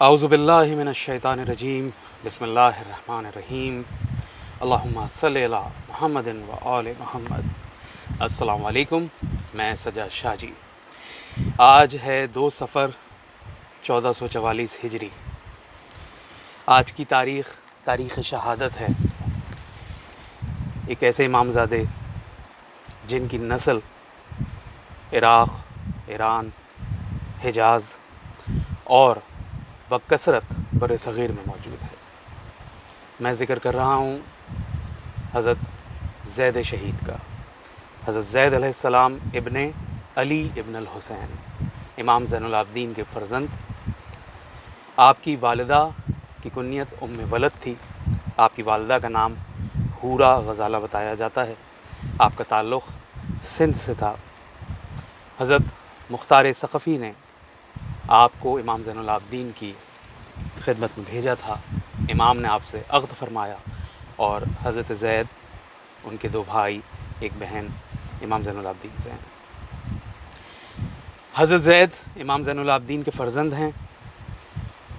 اعوذ باللہ من الشیطان الرجیم بسم اللہ الرحمن الرحیم اللہم صلی علی محمد و آل محمد۔ السلام علیکم، میں سجاد شاہ جی۔ آج ہے 2 صفر 1444 ہجری۔ آج کی تاریخ شہادت ہے ایک ایسے امامزادے جن کی نسل عراق، ایران، حجاز اور بکثرت بر صغیر میں موجود ہے۔ میں ذکر کر رہا ہوں حضرت زید شہید کا، حضرت زید علیہ السلام ابن علی ابن الحسین، امام زین العابدین کے فرزند۔ آپ کی والدہ کی کنیت ام ولد تھی۔ آپ کی والدہ کا نام حورہ غزالہ بتایا جاتا ہے۔ آپ کا تعلق سندھ سے تھا۔ حضرت مختار ثقفی نے آپ کو امام زین العابدین کی خدمت میں بھیجا تھا۔ امام نے آپ سے عقد فرمایا اور حضرت زید، ان کے 2 بھائی، 1 بہن امام زین العابدین سے ہیں۔ حضرت زید امام زین العابدین کے فرزند ہیں،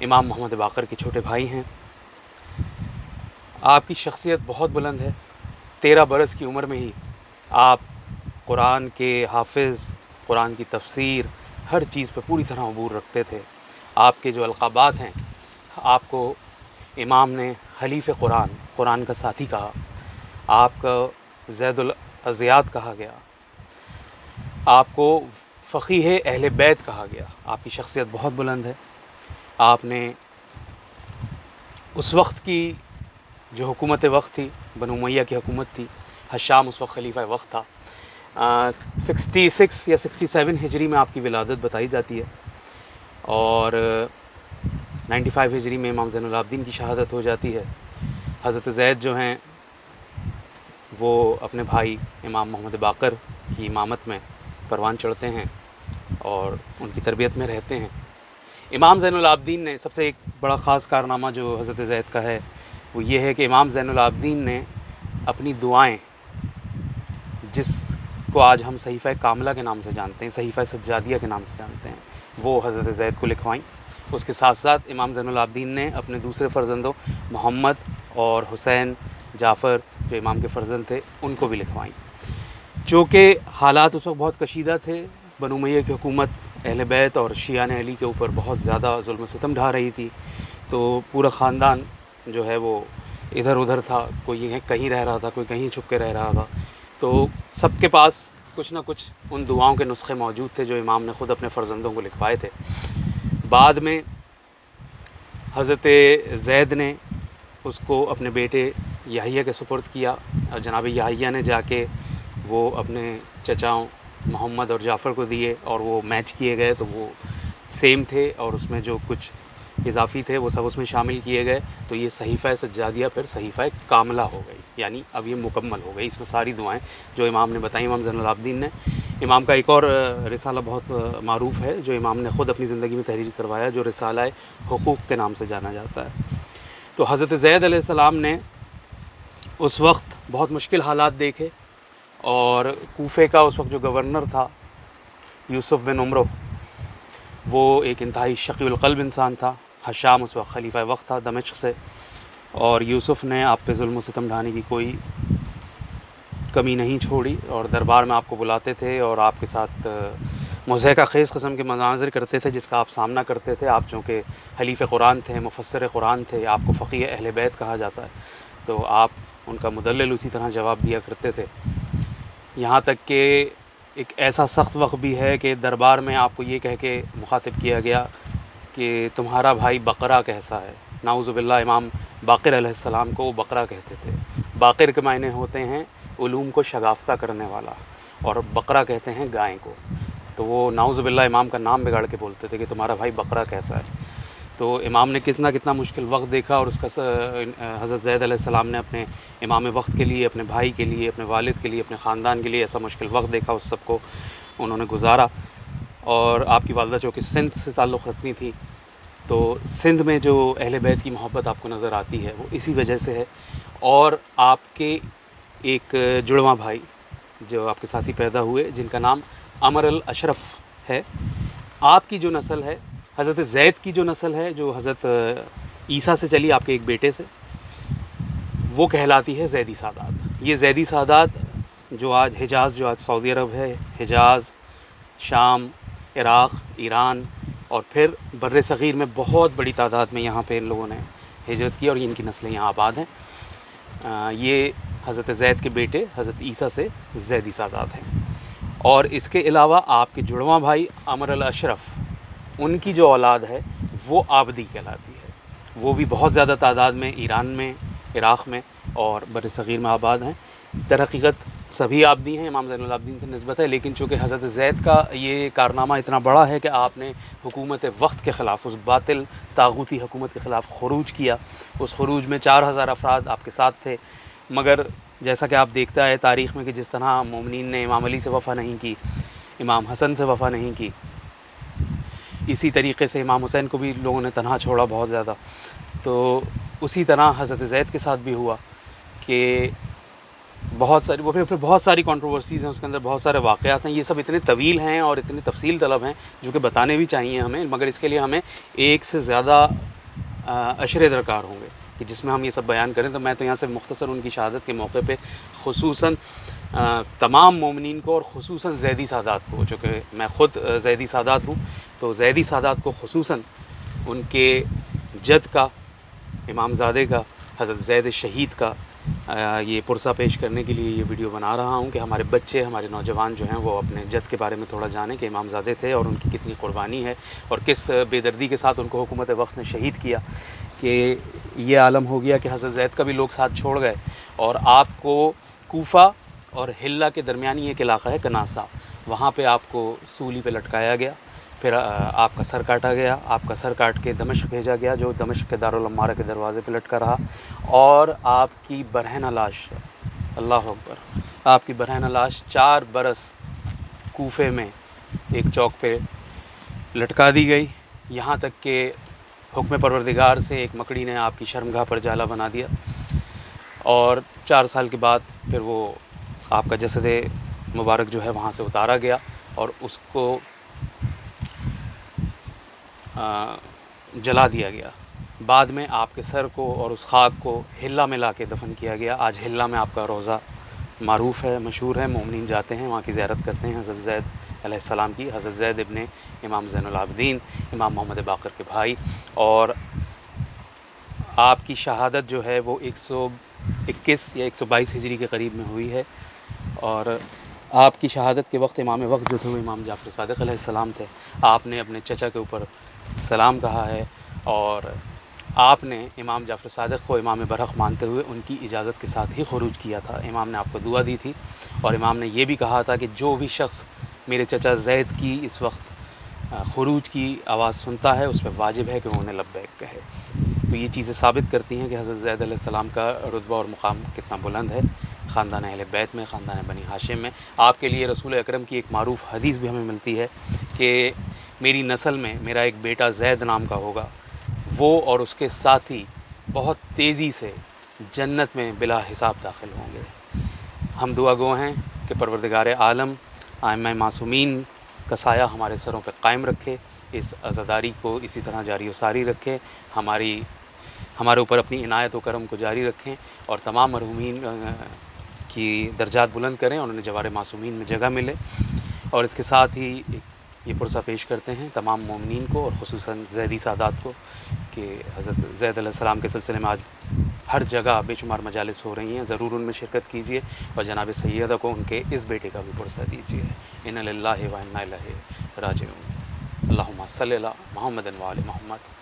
امام محمد باقر کے چھوٹے بھائی ہیں۔ آپ کی شخصیت بہت بلند ہے۔ 13 برس کی عمر میں ہی آپ قرآن کے حافظ، قرآن کی تفسیر، ہر چیز پہ پوری طرح عبور رکھتے تھے۔ آپ کے جو القابات ہیں، آپ کو امام نے حلیف قرآن کا ساتھی کہا، آپ کا زید الاضیاء کہا گیا، آپ کو فقیہ اہل بیت کہا گیا۔ آپ کی شخصیت بہت بلند ہے۔ آپ نے اس وقت کی جو حکومت وقت تھی، بنو امیہ کی حکومت تھی، ہشام اس وقت خلیفہ وقت تھا۔ 66 یا 67 ہجری میں آپ کی ولادت بتائی جاتی ہے، اور 95 ہجری میں امام زین العابدین کی شہادت ہو جاتی ہے۔ حضرت زید جو ہیں وہ اپنے بھائی امام محمد باقر کی امامت میں پروان چڑھتے ہیں اور ان کی تربیت میں رہتے ہیں۔ امام زین العابدین نے سب سے ایک بڑا خاص کارنامہ جو حضرت زید کا ہے وہ یہ ہے کہ امام زین العابدین نے اپنی دعائیں، جس کو آج ہم صحیفہ کاملہ کے نام سے جانتے ہیں، صحیفہ سجادیہ کے نام سے جانتے ہیں، وہ حضرت زید کو لکھوائیں۔ اس کے ساتھ ساتھ امام زین العابدین نے اپنے دوسرے فرزندوں محمد اور حسین، جعفر جو امام کے فرزند تھے، ان کو بھی لکھوائیں۔ چونکہ حالات اس وقت بہت کشیدہ تھے، بنو امیہ کی حکومت اہل بیت اور شیعہ علی کے اوپر بہت زیادہ ظلم و ستم ڈھا رہی تھی، تو پورا خاندان جو ہے وہ ادھر ادھر تھا، کوئی کہیں رہ رہا تھا، کوئی کہیں چھپ کے رہ رہا تھا، تو سب کے پاس کچھ نہ کچھ ان دعاؤں کے نسخے موجود تھے جو امام نے خود اپنے فرزندوں کو لکھوائے تھے۔ بعد میں حضرت زید نے اس کو اپنے بیٹے یحییٰ کے سپرد کیا، اور جناب یحییٰ نے جا کے وہ اپنے چچاؤں محمد اور جعفر کو دیے، اور وہ میچ کیے گئے تو وہ سیم تھے، اور اس میں جو کچھ اضافی تھے وہ سب اس میں شامل کیے گئے، تو یہ صحیفہ سجادیہ پھر صحیفہ کاملہ ہو گئی، یعنی اب یہ مکمل ہو گئی۔ اس میں ساری دعائیں جو امام نے بتائیں، امام زین العابدین نے۔ امام کا ایک اور رسالہ بہت معروف ہے جو امام نے خود اپنی زندگی میں تحریر کروایا، جو رسالہ حقوق کے نام سے جانا جاتا ہے۔ تو حضرت زید علیہ السلام نے اس وقت بہت مشکل حالات دیکھے، اور کوفے کا اس وقت جو گورنر تھا یوسف بن عمرو، وہ ایک انتہائی شقی القلب انسان تھا۔ ہشام اس وقت خلیفہ وقت تھا دمشق سے، اور یوسف نے آپ پہ ظلم و ستم ڈھانے کی کوئی کمی نہیں چھوڑی، اور دربار میں آپ کو بلاتے تھے اور آپ کے ساتھ مضحکہ خیز قسم کے مناظر کرتے تھے جس کا آپ سامنا کرتے تھے۔ آپ چونکہ حلیف قرآن تھے، مفسر قرآن تھے، آپ کو فقیہ اہل بیت کہا جاتا ہے، تو آپ ان کا مدلل اسی طرح جواب دیا کرتے تھے۔ یہاں تک کہ ایک ایسا سخت وقت بھی ہے کہ دربار میں آپ کو یہ کہہ کے مخاطب کیا گیا کہ تمہارا بھائی بقرہ کیسا ہے۔ نعوذ باللہ، امام باقر علیہ السلام کو وہ بقرہ کہتے تھے۔ باقر کے معنی ہوتے ہیں علوم کو شگافتہ کرنے والا، اور بقرہ کہتے ہیں گائے کو، تو وہ نعوذ باللہ امام کا نام بگاڑ کے بولتے تھے کہ تمہارا بھائی بقرہ کیسا ہے۔ تو امام نے کتنا مشکل وقت دیکھا، اور اس کا حضرت زید علیہ السلام نے اپنے امام وقت کے لیے، اپنے بھائی کے لیے، اپنے والد کے لیے، اپنے خاندان کے لیے ایسا مشکل وقت دیکھا، اس سب کو انہوں نے گزارا۔ اور آپ کی والدہ چونکہ سندھ سے تعلق رکھتی تھی، تو سندھ میں جو اہل بیت کی محبت آپ کو نظر آتی ہے وہ اسی وجہ سے ہے۔ اور آپ کے ایک جڑواں بھائی جو آپ کے ساتھ ہی پیدا ہوئے، جن کا نام عمر الاشرف ہے، آپ کی جو نسل ہے حضرت زید کی جو نسل ہے، جو حضرت عیسیٰ سے چلی آپ کے ایک بیٹے سے، وہ کہلاتی ہے زیدی سادات۔ یہ زیدی سادات جو آج حجاز، جو آج سعودی عرب ہے، حجاز، شام، عراق، ایران اور پھر بر صغیر میں بہت بڑی تعداد میں یہاں پہ ان لوگوں نے ہجرت کی اور ان کی نسلیں یہاں آباد ہیں۔ یہ حضرت زید کے بیٹے حضرت عیسیٰ سے زیدی سادات ہیں۔ اور اس کے علاوہ آپ کے جڑواں بھائی عمر الاشرف، ان کی جو اولاد ہے وہ آبدی کہلاتی ہے۔ وہ بھی بہت زیادہ تعداد میں ایران میں، عراق میں اور بر صغیر میں آباد ہیں۔ در حقیقت سبھی آبدی ہیں، امام زین العابدین سے نسبت ہے، لیکن چونکہ حضرت زید کا یہ کارنامہ اتنا بڑا ہے کہ آپ نے حکومت وقت کے خلاف، اس باطل طاغوتی حکومت کے خلاف خروج کیا۔ اس خروج میں 4000 افراد آپ کے ساتھ تھے، مگر جیسا کہ آپ دیکھتا ہے تاریخ میں کہ جس طرح مومنین نے امام علی سے وفا نہیں کی، امام حسن سے وفا نہیں کی، اسی طریقے سے امام حسین کو بھی لوگوں نے تنہا چھوڑا بہت زیادہ۔ تو اسی طرح حضرت زید کے ساتھ بھی ہوا کہ بہت ساری کنٹروورسیز ہیں اس کے اندر، بہت سارے واقعات ہیں۔ یہ سب اتنے طویل ہیں اور اتنے تفصیل طلب ہیں جو کہ بتانے بھی چاہیے ہمیں، مگر اس کے لیے ہمیں ایک سے زیادہ اشرے درکار ہوں گے کہ جس میں ہم یہ سب بیان کریں۔ تو میں تو یہاں سے مختصر ان کی شہادت کے موقع پہ خصوصاً تمام مومنین کو اور خصوصاً زیدی سادات کو، چونکہ میں خود زیدی سادات ہوں، تو زیدی سادات کو خصوصاً ان کے جد کا، امام زادے کا، حضرت زید شہید کا یہ پرسہ پیش کرنے کے لیے یہ ویڈیو بنا رہا ہوں کہ ہمارے بچے، ہمارے نوجوان جو ہیں وہ اپنے جد کے بارے میں تھوڑا جانیں کہ امام زادے تھے اور ان کی کتنی قربانی ہے اور کس بے دردی کے ساتھ ان کو حکومت وقت نے شہید کیا، کہ یہ عالم ہو گیا کہ حضرت زید کا بھی لوگ ساتھ چھوڑ گئے اور آپ کو کوفہ اور حلہ کے درمیانی ایک علاقہ ہے کناسہ، وہاں پہ آپ کو سولی پہ لٹکایا گیا، پھر آپ کا سر کاٹا گیا، آپ کا سر کاٹ کے دمشق بھیجا گیا جو دمشق کے دارالعمارہ کے دروازے پہ لٹکا رہا، اور آپ کی برہنہ لاش، اللہ اکبر، آپ کی برہنہ لاش 4 برس کوفے میں ایک چوک پہ لٹکا دی گئی، یہاں تک کہ حکم پروردگار سے ایک مکڑی نے آپ کی شرمگاہ پر جالا بنا دیا، اور 4 سال کے بعد پھر وہ آپ کا جسد مبارک جو ہے وہاں سے اتارا گیا اور اس کو جلا دیا گیا۔ بعد میں آپ کے سر کو اور اس خاک کو حلہ میں لا کے دفن کیا گیا۔ آج حلہ میں آپ کا روضہ معروف ہے، مشہور ہے، مومنین جاتے ہیں وہاں کی زیارت کرتے ہیں حضرت زید علیہ السلام کی، حضرت زید ابن امام زین العابدین، امام محمد باقر کے بھائی، اور آپ کی شہادت جو ہے وہ 121 یا 122 ہجری کے قریب میں ہوئی ہے، اور آپ کی شہادت کے وقت امام وقت جو تھے وہ امام جعفر صادق علیہ السلام تھے۔ آپ نے اپنے چچا کے اوپر سلام کہا ہے اور آپ نے امام جعفر صادق کو امام برحق مانتے ہوئے ان کی اجازت کے ساتھ ہی خروج کیا تھا۔ امام نے آپ کو دعا دی تھی اور امام نے یہ بھی کہا تھا کہ جو بھی شخص میرے چچا زید کی اس وقت خروج کی آواز سنتا ہے اس پہ واجب ہے کہ وہ انہیں لبیک کہے۔ تو یہ چیزیں ثابت کرتی ہیں کہ حضرت زید علیہ السلام کا رتبہ اور مقام کتنا بلند ہے خاندان اہل بیت میں، خاندان بنی ہاشم میں۔ آپ کے لیے رسول اکرم کی ایک معروف حدیث بھی ہمیں ملتی ہے کہ میری نسل میں میرا ایک بیٹا زید نام کا ہوگا، وہ اور اس کے ساتھی بہت تیزی سے جنت میں بلا حساب داخل ہوں گے۔ ہم دعا گو ہیں کہ پروردگار عالم ائمہ معصومین کا سایہ ہمارے سروں پہ قائم رکھے، اس عزاداری کو اسی طرح جاری و ساری رکھے، ہمارے اوپر اپنی عنایت و کرم کو جاری رکھیں اور تمام مرحومین کی درجات بلند کریں اور انہیں جوار معصومین میں جگہ ملے۔ اور اس کے ساتھ ہی یہ پرسہ پیش کرتے ہیں تمام مومنین کو اور خصوصاً زیدی سادات کو کہ حضرت زید علیہ السلام کے سلسلے میں آج ہر جگہ بے شمار مجالس ہو رہی ہیں، ضرور ان میں شرکت کیجیے اور جناب سیدہ کو ان کے اس بیٹے کا بھی پرسہ دیجیے۔ انا للہ و انا الیہ راجعون۔ اللہم صلی علی محمد و آل محمد۔